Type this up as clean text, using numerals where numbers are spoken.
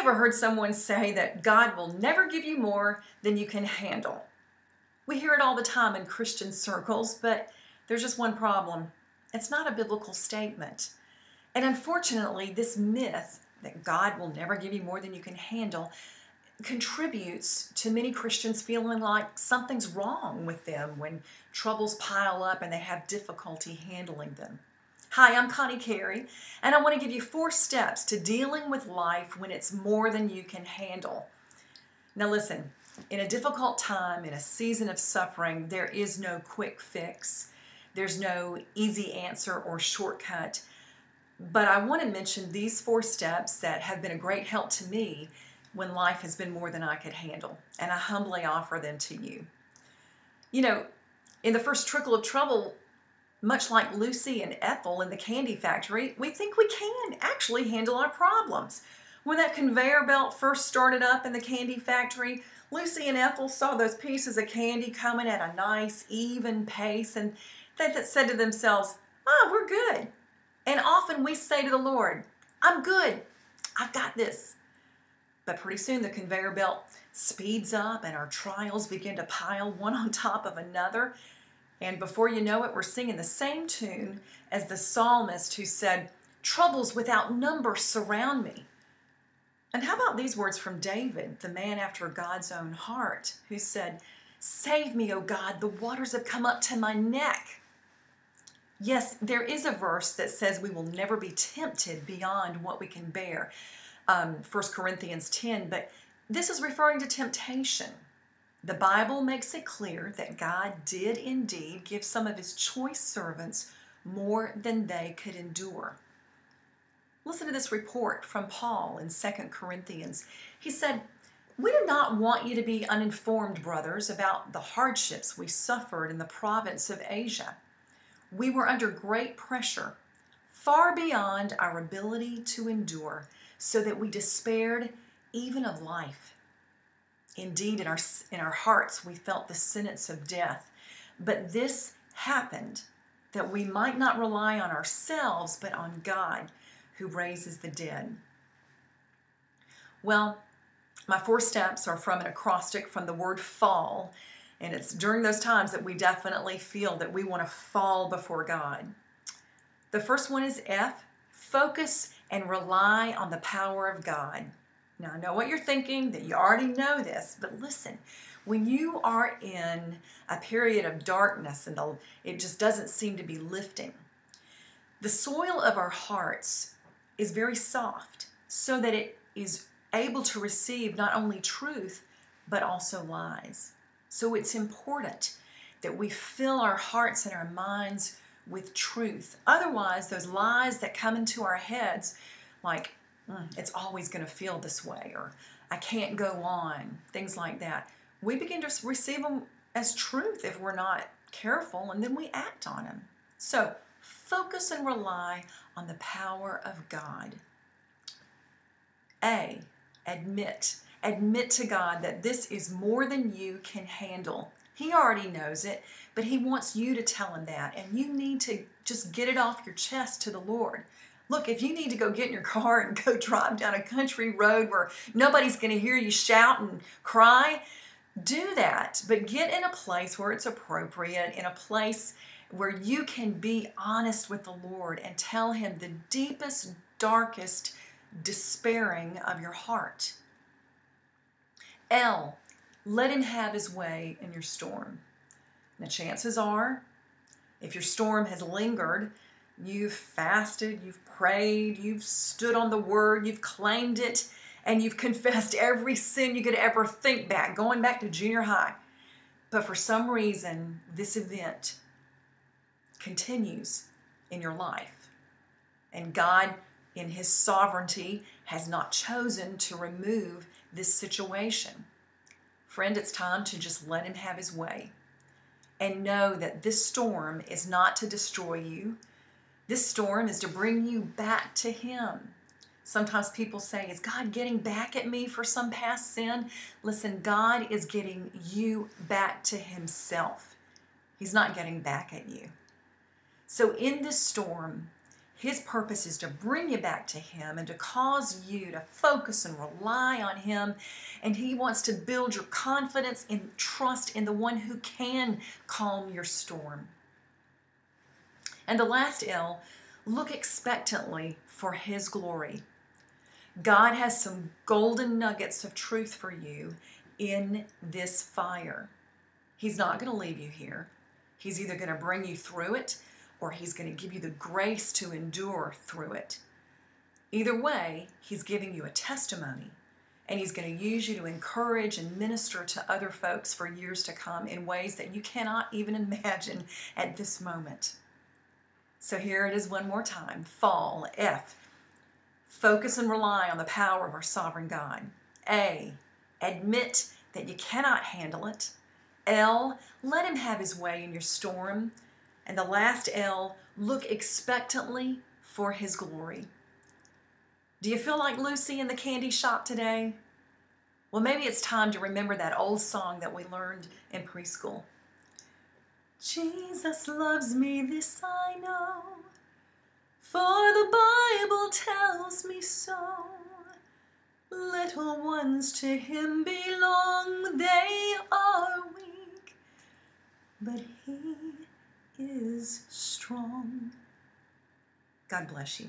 ever heard someone say that God will never give you more than you can handle? We hear it all the time in Christian circles, but there's just one problem. It's not a biblical statement. And unfortunately, this myth that God will never give you more than you can handle contributes to many Christians feeling like something's wrong with them when troubles pile up and they have difficulty handling them. Hi, I'm Connie Carey, and I want to give you 4 steps to dealing with life when it's more than you can handle. Now listen, in a difficult time, in a season of suffering, there is no quick fix. There's no easy answer or shortcut. But I want to mention these 4 steps that have been a great help to me when life has been more than I could handle, and I humbly offer them to you. You know, in the first trickle of trouble, much like Lucy and Ethel in the candy factory, we think we can actually handle our problems. When that conveyor belt first started up in the candy factory, Lucy and Ethel saw those pieces of candy coming at a nice, even pace, and they said to themselves, "Oh, we're good." And often we say to the Lord, "I'm good. I've got this." But pretty soon the conveyor belt speeds up and our trials begin to pile one on top of another. And before you know it, we're singing the same tune as the psalmist who said, "Troubles without number surround me." And how about these words from David, the man after God's own heart, who said, "Save me, O God, the waters have come up to my neck." Yes, there is a verse that says we will never be tempted beyond what we can bear, 1 Corinthians 10, but this is referring to temptation. The Bible makes it clear that God did indeed give some of his choice servants more than they could endure. Listen to this report from Paul in 2 Corinthians. He said, "We do not want you to be uninformed, brothers, about the hardships we suffered in the province of Asia. We were under great pressure, far beyond our ability to endure, so that we despaired even of life. Indeed, in our hearts, we felt the sentence of death. But this happened that we might not rely on ourselves, but on God, who raises the dead." Well, my 4 steps are from an acrostic from the word fall, and it's during those times that we definitely feel that we want to fall before God. The first one is F, focus and rely on the power of God. Now, I know what you're thinking, that you already know this, but listen, when you are in a period of darkness and it just doesn't seem to be lifting, the soil of our hearts is very soft so that it is able to receive not only truth, but also lies. So it's important that we fill our hearts and our minds with truth. Otherwise, those lies that come into our heads, like, it's always going to feel this way, or I can't go on, things like that, we begin to receive them as truth if we're not careful, and then we act on them. So focus and rely on the power of God. A, admit. Admit to God that this is more than you can handle. He already knows it, but he wants you to tell him that, and you need to just get it off your chest to the Lord. Look, if you need to go get in your car and go drive down a country road where nobody's going to hear you shout and cry, do that. But get in a place where it's appropriate, in a place where you can be honest with the Lord and tell him the deepest, darkest despairing of your heart. L, let him have his way in your storm. Now, chances are, if your storm has lingered, you've fasted, you've prayed, you've stood on the word, you've claimed it, and you've confessed every sin you could ever think back, going back to junior high. But for some reason, this event continues in your life. And God, in his sovereignty, has not chosen to remove this situation. Friend, it's time to just let him have his way. And know that this storm is not to destroy you. This storm is to bring you back to him. Sometimes people say, "Is God getting back at me for some past sin?" Listen, God is getting you back to himself. He's not getting back at you. So in this storm, His purpose is to bring you back to Him and to cause you to focus and rely on Him. And He wants to build your confidence and trust in the one who can calm your storm. And the last L, look expectantly for His glory. God has some golden nuggets of truth for you in this fire. He's not going to leave you here. He's either going to bring you through it, or He's going to give you the grace to endure through it. Either way, He's giving you a testimony, and He's going to use you to encourage and minister to other folks for years to come in ways that you cannot even imagine at this moment. So here it is one more time. Fall, F. Focus and rely on the power of our sovereign God. A. Admit that you cannot handle it. L. Let Him have His way in your storm. And the last L, look expectantly for His glory. Do you feel like Lucy in the candy shop today? Well, maybe it's time to remember that old song that we learned in preschool. Jesus loves me, this I know, for the Bible tells me so. Little ones to Him belong, they are weak, but He is strong. God bless you.